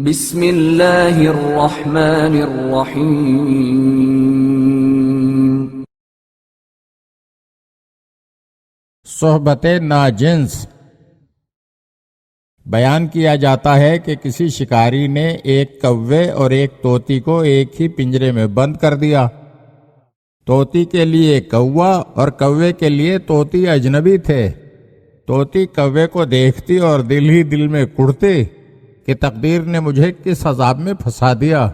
بسم اللہ الرحمن الرحیم۔ صحبت ناجنس۔ بیان کیا جاتا ہے کہ کسی شکاری نے ایک کوے اور ایک طوطی کو ایک ہی پنجرے میں بند کر دیا۔ طوطی کے لیے کوا اور کوے کے لیے طوطی اجنبی تھے۔ طوطی کوے کو دیکھتی اور دل ہی دل میں کڑتی کہ تقدیر نے مجھے کس عذاب میں پھنسا دیا۔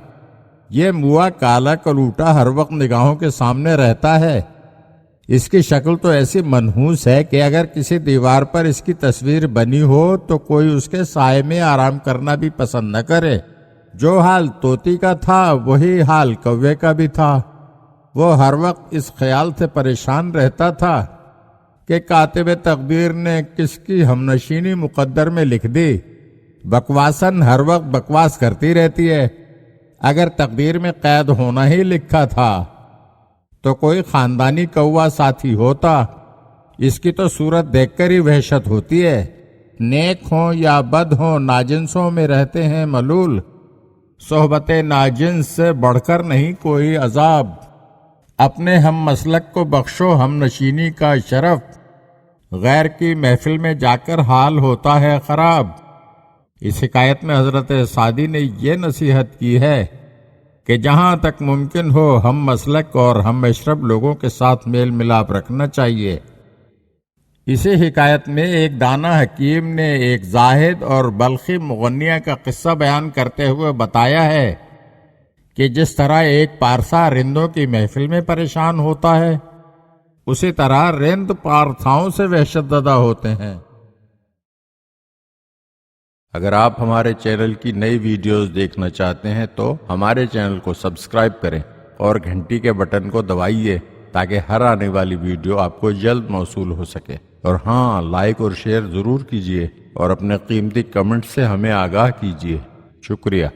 یہ موا کالا کلوٹا ہر وقت نگاہوں کے سامنے رہتا ہے۔ اس کی شکل تو ایسی منحوس ہے کہ اگر کسی دیوار پر اس کی تصویر بنی ہو تو کوئی اس کے سائے میں آرام کرنا بھی پسند نہ کرے۔ جو حال طوطی کا تھا وہی حال کوے کا بھی تھا۔ وہ ہر وقت اس خیال سے پریشان رہتا تھا کہ کاتب تقدیر نے کس کی ہمنشینی مقدر میں لکھ دی۔ بکواسن ہر وقت بکواس کرتی رہتی ہے۔ اگر تقدیر میں قید ہونا ہی لکھا تھا تو کوئی خاندانی کوا ساتھی ہوتا۔ اس کی تو صورت دیکھ کر ہی وحشت ہوتی ہے۔ نیک ہوں یا بد ہوں ناجنسوں میں رہتے ہیں ملول۔ صحبت ناجنس سے بڑھ کر نہیں کوئی عذاب۔ اپنے ہم مسلک کو بخشو ہم نشینی کا شرف، غیر کی محفل میں جا کر حال ہوتا ہے خراب۔ اس حکایت میں حضرت سعدی نے یہ نصیحت کی ہے کہ جہاں تک ممکن ہو ہم مسلک اور ہم مشرب لوگوں کے ساتھ میل ملاپ رکھنا چاہیے۔ اسی حکایت میں ایک دانا حکیم نے ایک زاہد اور بلخی مغنیہ کا قصہ بیان کرتے ہوئے بتایا ہے کہ جس طرح ایک پارسا رندوں کی محفل میں پریشان ہوتا ہے، اسی طرح رند پارساؤں سے وحشت زدہ ہوتے ہیں۔ اگر آپ ہمارے چینل کی نئی ویڈیوز دیکھنا چاہتے ہیں تو ہمارے چینل کو سبسکرائب کریں اور گھنٹی کے بٹن کو دبائیے تاکہ ہر آنے والی ویڈیو آپ کو جلد موصول ہو سکے۔ اور ہاں، لائک اور شیئر ضرور کیجیے اور اپنے قیمتی کمنٹ سے ہمیں آگاہ کیجیے۔ شکریہ۔